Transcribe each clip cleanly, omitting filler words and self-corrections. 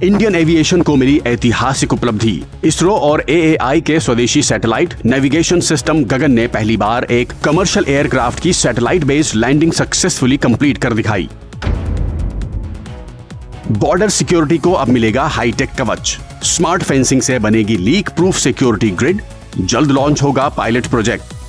Indian aviation को मिली ऐतिहासिक उपलब्धि। इसरो और AAI के स्वदेशी सैटेलाइट नेविगेशन सिस्टम गगन ने पहली बार एक कमर्शियल एयरक्राफ्ट की satellite based landing successfully complete कर दिखाई। बॉर्डर सिक्योरिटी को अब मिलेगा हाईटेक कवच। स्मार्ट फेंसिंग से बनेगी लीक प्रूफ सिक्योरिटी ग्रिड। जल्द लॉन्च होगा पायलट प्रोजेक्ट।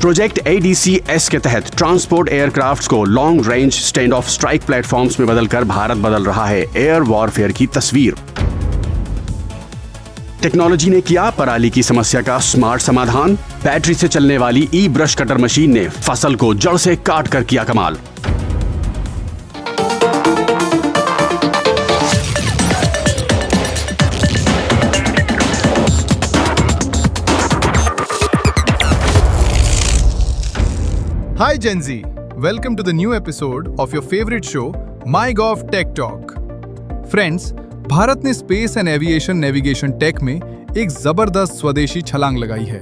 प्रोजेक्ट ADC-S के तहत ट्रांसपोर्ट एयरक्राफ्ट्स को long range stand of strike platforms में बदलकर भारत बदल रहा है एयर वॉरफेयर की तस्वीर। टेक्नोलॉजी ने किया पराली की समस्या का स्मार्ट समाधान। बैटरी से चलने वाली ब्रश कटर मशीन ने फसल को जड़ से काट कर किया कमाल। Hi Gen Z, welcome to the new episode of your favorite show, MyGov Tech Talk. Friends, Bharat ने space and aviation navigation tech में एक जबरदस्त स्वदेशी छलांग लगाई है।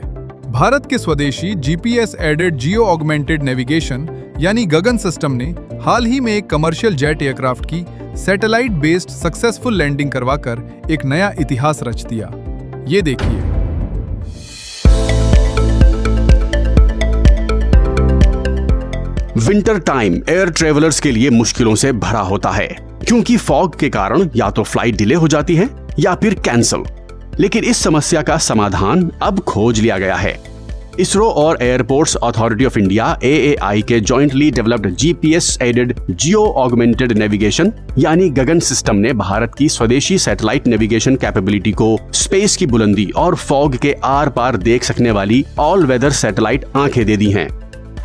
भारत के स्वदेशी GPS added geo augmented navigation यानी गगन सिस्टम ने हाल ही में एक कमर्शियल जेट एयरक्राफ्ट की सैटेलाइट बेस्ड सक्सेसफुल लैंडिंग करवाकर एक नया इतिहास रच दिया। ये देखिए। विंटर टाइम एयर ट्रेवलर्स के लिए मुश्किलों से भरा होता है, क्योंकि फॉग के कारण या तो फ्लाइट डिले हो जाती है या फिर कैंसिल। लेकिन इस समस्या का समाधान अब खोज लिया गया है। इसरो और airports authority of India AAI के jointly developed GPS added geo augmented navigation यानी गगन सिस्टम ने भारत की स्वदेशी सैटेलाइट नेविगेशन कैपेबिलिटी को स्पेस की बुलंदी और फॉग के आर पार देख सकने वाली ऑल वेदर सैटेलाइट आंखें दे दी हैं।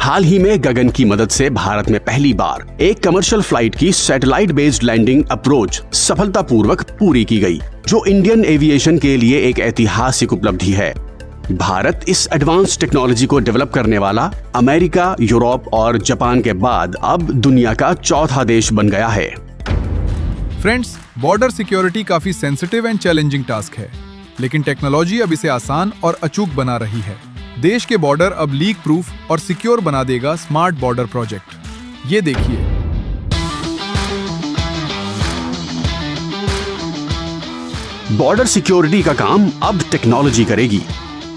हाल ही में गगन की मदद से भारत में पहली बार एक कमर्शियल फ्लाइट की सैटेलाइट बेस्ड लैंडिंग अप्रोच सफलतापूर्वक पूरी की गई, जो इंडियन एविएशन के लिए एक ऐतिहासिक उपलब्धि है। भारत इस एडवांस टेक्नोलॉजी को डेवलप करने वाला अमेरिका, यूरोप और जापान के बाद अब दुनिया का चौथा देश बन गया है। फ्रेंड्स, बॉर्डर सिक्योरिटी काफी सेंसिटिव एंड चैलेंजिंग टास्क है, लेकिन टेक्नोलॉजी अब इसे आसान और अचूक बना रही है। देश के बॉर्डर अब लीक प्रूफ और सिक्योर बना देगा स्मार्ट बॉर्डर प्रोजेक्ट। ये देखिए। बॉर्डर सिक्योरिटी का काम अब टेक्नोलॉजी करेगी।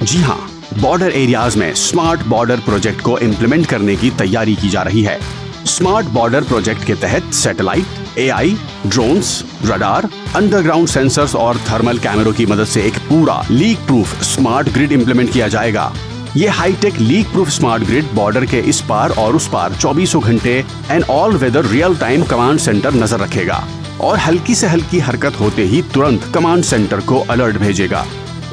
जी हां, बॉर्डर एरियाज में स्मार्ट बॉर्डर प्रोजेक्ट को इंप्लीमेंट करने की तैयारी की जा रही है। स्मार्ट बॉर्डर प्रोजेक्ट के तहत satellite, AI, drones, radar, underground sensors और थर्मल कैमरों की मदद से एक पूरा leak proof smart grid implement किया जाएगा। ये hi tech leak proof smart grid border के इस पार और उस पार 24 घंटे and all weather real time command centre नजर रखेगा और हल्की से हल्की हरकत होते ही तुरंत कमांड सेंटर को अलर्ट भेजेगा।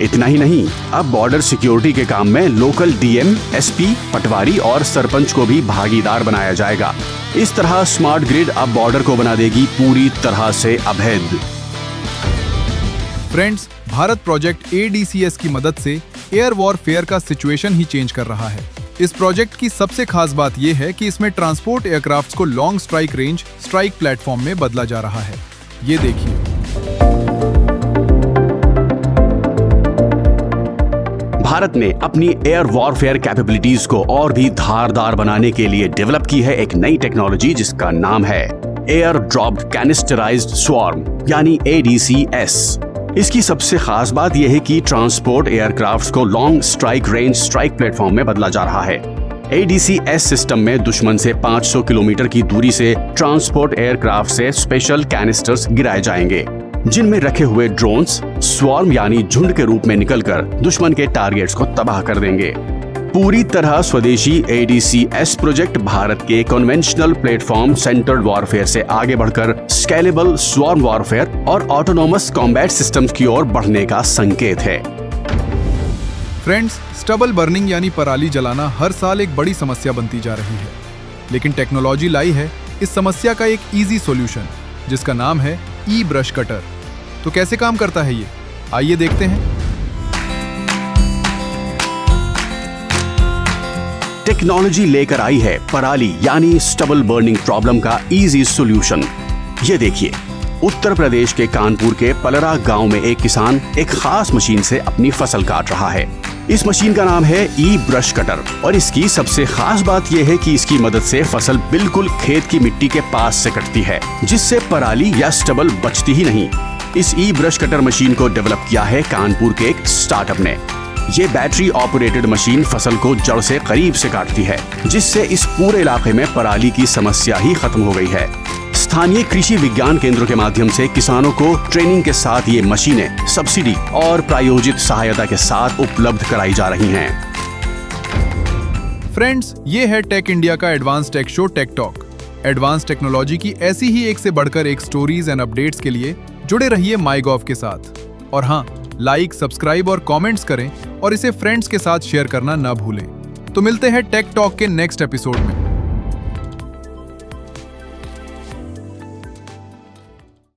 इतना ही नहीं, अब बॉर्डर सिक्योरिटी के काम में लोकल DM, SP, पटवारी और सरपंच को भी भागीदार बनाया जाएगा। इस तरह स्मार्ट ग्रिड अब बॉर्डर को बना देगी पूरी तरह से अभेद। फ्रेंड्स, भारत प्रोजेक्ट ADC-S की मदद से एयर वॉरफेयर का सिचुएशन ही चेंज कर रहा है। इस प्रोजेक्ट की सबसे खास बात यह है कि इसमें ट्रांसपोर्ट एयरक्राफ्ट्स को long strike range strike platform में बदला जा रहा है। ये देखिए। भारत ने अपनी एयर वॉरफेयर कैपेबिलिटीज को और भी धारदार बनाने के लिए डेवलप की है एक नई टेक्नोलॉजी, जिसका नाम है एयर ड्रॉप्ड कैनिस्टराइज्ड स्वार्म यानी ADC-S। इसकी सबसे खास बात यह है कि ट्रांसपोर्ट एयरक्राफ्ट्स को long strike range strike platform में बदला जा रहा है। ADC-S सिस्टम में दुश्मन से 500 किलोमीटर की दूरी से ट्रांसपोर्ट एयरक्राफ्ट से स्पेशल कैनिस्टर्स गिराए जाएंगे, जिनमें रखे हुए ड्रोन्स स्वार्म यानी झुंड के रूप में निकलकर दुश्मन के टारगेट्स को तबाह कर देंगे। पूरी तरह स्वदेशी ADC-S प्रोजेक्ट भारत के कन्वेंशनल प्लेटफॉर्म सेंटर्ड वॉरफेयर से आगे बढ़कर स्केलेबल स्वार्म वॉरफेयर और ऑटोनोमस कॉम्बैट सिस्टम्स की ओर बढ़ने का संकेत है। फ्रेंड्स, स्टबल बर्निंग यानी पराली जलाना हर साल एक बड़ी समस्या बनती जा रही है, लेकिन टेक्नोलॉजी लाई है इस समस्या का एक इजी सॉल्यूशन, जिसका नाम है ब्रश कटर। तो कैसे काम करता है ये, आइए देखते हैं। टेक्नोलॉजी लेकर आई है पराली यानी स्टबल बर्निंग प्रॉब्लम का इजी सॉल्यूशन। ये देखिए, उत्तर प्रदेश के कानपुर के पलरा गांव में एक किसान एक खास मशीन से अपनी फसल काट रहा है। इस मशीन का नाम है ई ब्रश कटर और इसकी सबसे खास बात यह है कि इसकी मदद से फसल बिल्कुल खेत की मिट्टी के पास से कटती है, जिससे पराली या स्टबल बचती ही नहीं। इस ई ब्रश कटर मशीन को डेवलप किया है कानपुर के एक स्टार्टअप ने। ये बैटरी ऑपरेटेड मशीन फसल को जड़ से करीब से काटती है, जिससे इस पूरे इलाके में पराली की समस्या ही खत्म हो गई है। स्थानीय कृषि विज्ञान केंद्रों के माध्यम से किसानों को ट्रेनिंग के साथ ये मशीनें सब्सिडी और प्रायोजित सहायता के साथ उपलब्ध कराई जा रही हैं। फ्रेंड्स, ये है टेक इंडिया का advance tech show tech talk. Advance technology की ऐसी ही एक से बढ़कर एक स्टोरीज एंड अपडेट्स के लिए जुड़े रहिए माईगॉव के साथ। और हाँ, लाइक, सब्सक्राइब और कमेंट्स करें और इसे फ्रेंड्स के साथ शेयर करना न भूलें। तो मिलते हैं टेक टॉक के नेक्स्ट एपिसोड में।